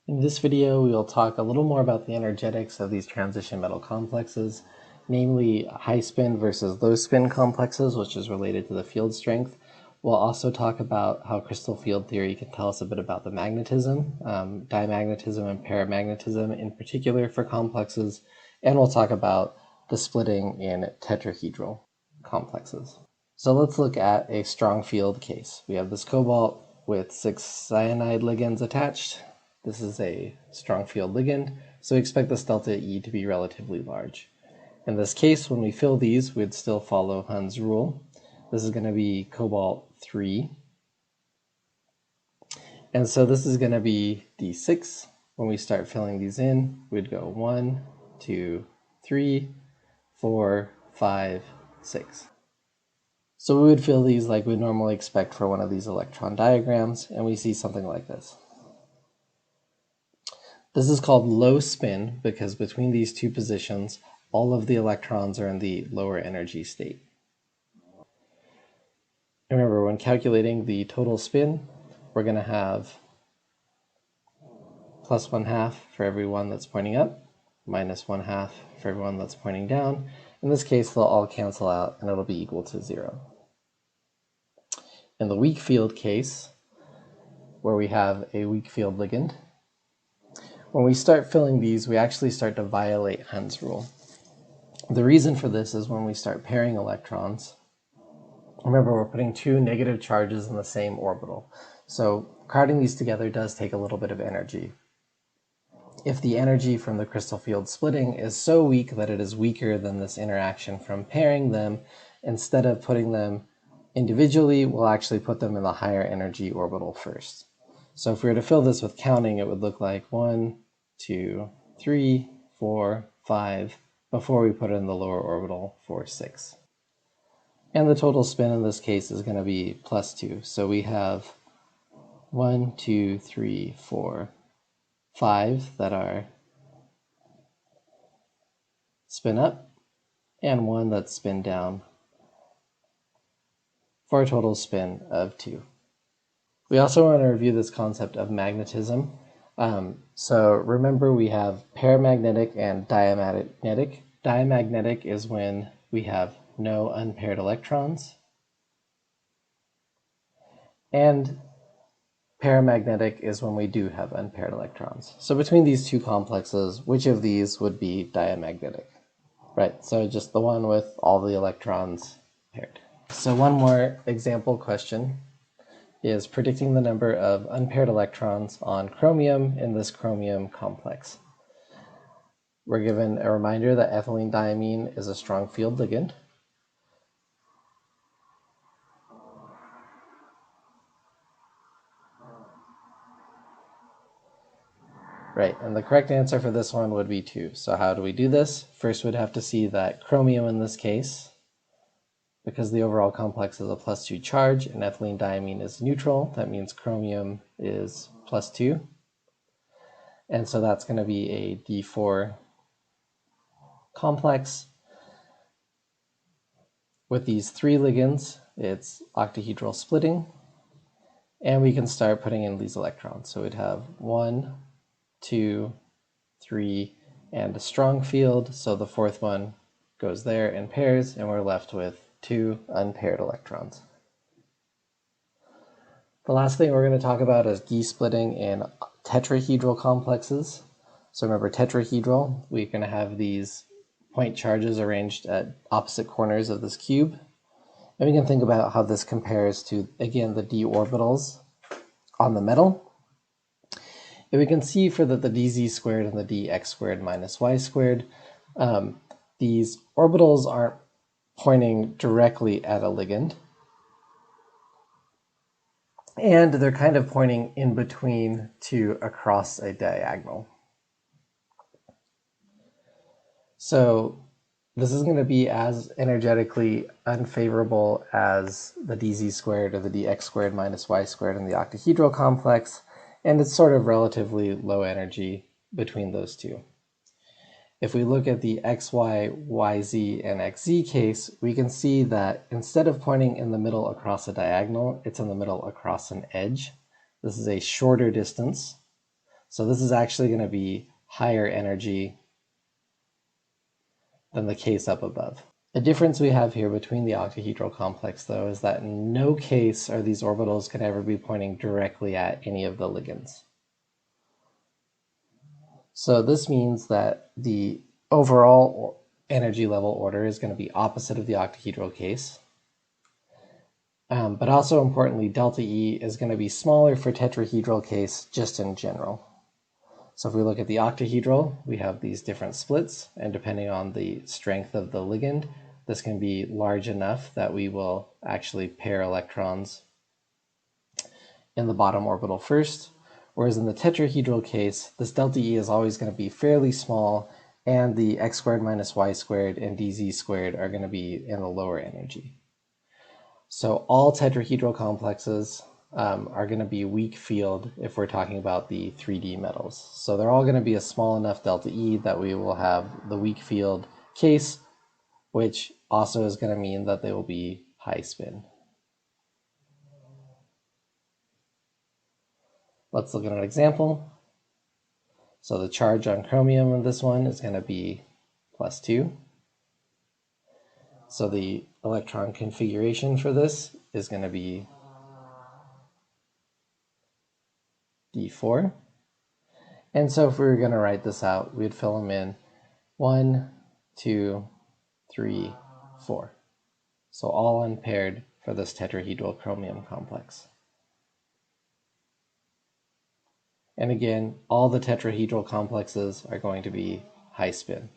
In this video, we will talk a little more about the energetics of these transition metal complexes, namely high spin versus low spin complexes, which is related to the field strength. We'll also talk about how crystal field theory can tell us a bit about the magnetism, diamagnetism and paramagnetism in particular for complexes, and we'll talk about the splitting in tetrahedral complexes. So let's look at a strong field case. We have this cobalt with 6 cyanide ligands attached. This is a strong field ligand, so we expect this delta E to be relatively large. In this case, when we fill these, we'd still follow Hund's rule. This is going to be cobalt 3. And so this is going to be D6. When we start filling these in, we'd go 1, 2, 3, 4, 5, 6. So we would fill these like we normally expect for one of these electron diagrams, and we see something like this. This is called low spin because between these two positions, all of the electrons are in the lower energy state. Remember, when calculating the total spin, we're going to have plus 1/2 for every one that's pointing up, minus 1/2 for every one that's pointing down. In this case, they'll all cancel out and it'll be equal to 0. In the weak field case, where we have a weak field ligand, when we start filling these, we actually start to violate Hund's rule. The reason for this is when we start pairing electrons, remember we're putting two negative charges in the same orbital. So crowding these together does take a little bit of energy. If the energy from the crystal field splitting is so weak that it is weaker than this interaction from pairing them, instead of putting them individually, we'll actually put them in the higher energy orbital first. So if we were to fill this with counting, it would look like 1, 2, 3, 4, 5, before we put it in the lower orbital for 6. And the total spin in this case is going to be plus 2. So we have 1, 2, 3, 4, 5 that are spin up, and 1 that's spin down, for a total spin of 2. We also want to review this concept of magnetism. So remember, we have paramagnetic and diamagnetic. Diamagnetic is when we have no unpaired electrons. And paramagnetic is when we do have unpaired electrons. So between these two complexes, which of these would be diamagnetic? Right, so just the one with all the electrons paired. So one more example question is predicting the number of unpaired electrons on chromium in this chromium complex. We're given a reminder that ethylene-diamine is a strong field ligand. Right, and the correct answer for this one would be 2. So how do we do this? First, we'd have to see that chromium in this case, because the overall complex is a plus 2 charge and ethylene-diamine is neutral, that means chromium is plus 2. And so that's going to be a D4 complex. With these 3 ligands, it's octahedral splitting. And we can start putting in these electrons. So we'd have 1, 2, 3, and a strong field. So the fourth one goes there in pairs, and we're left with 2 unpaired electrons. The last thing we're going to talk about is D splitting in tetrahedral complexes. So remember, tetrahedral, we're going to have these point charges arranged at opposite corners of this cube. And we can think about how this compares to, again, the d orbitals on the metal. And we can see for the dz squared and the dx squared minus y squared, these orbitals aren't pointing directly at a ligand. And they're kind of pointing in between to across a diagonal. So this is going to be as energetically unfavorable as the dz squared or the dx squared minus y squared in the octahedral complex, and it's sort of relatively low energy between those two. If we look at the xy, yz, and xz case, we can see that instead of pointing in the middle across a diagonal, it's in the middle across an edge. This is a shorter distance. So this is actually going to be higher energy than the case up above. The difference we have here between the octahedral complex, though, is that in no case are these orbitals going to ever be pointing directly at any of the ligands. So this means that the overall energy level order is going to be opposite of the octahedral case. But also importantly, delta E is going to be smaller for tetrahedral case just in general. So if we look at the octahedral, we have these different splits, and depending on the strength of the ligand, this can be large enough that we will actually pair electrons in the bottom orbital first, whereas in the tetrahedral case, this delta E is always going to be fairly small, and the x squared minus y squared and dz squared are going to be in the lower energy. So all tetrahedral complexes are going to be weak field if we're talking about the 3D metals. So they're all going to be a small enough delta E that we will have the weak field case, which also is going to mean that they will be high spin. Let's look at an example. So the charge on chromium in this one is going to be +2. So the electron configuration for this is going to be D4. And so if we were going to write this out, we'd fill them in 1, 2, 3, 4. So all unpaired for this tetrahedral chromium complex. And again, all the tetrahedral complexes are going to be high spin.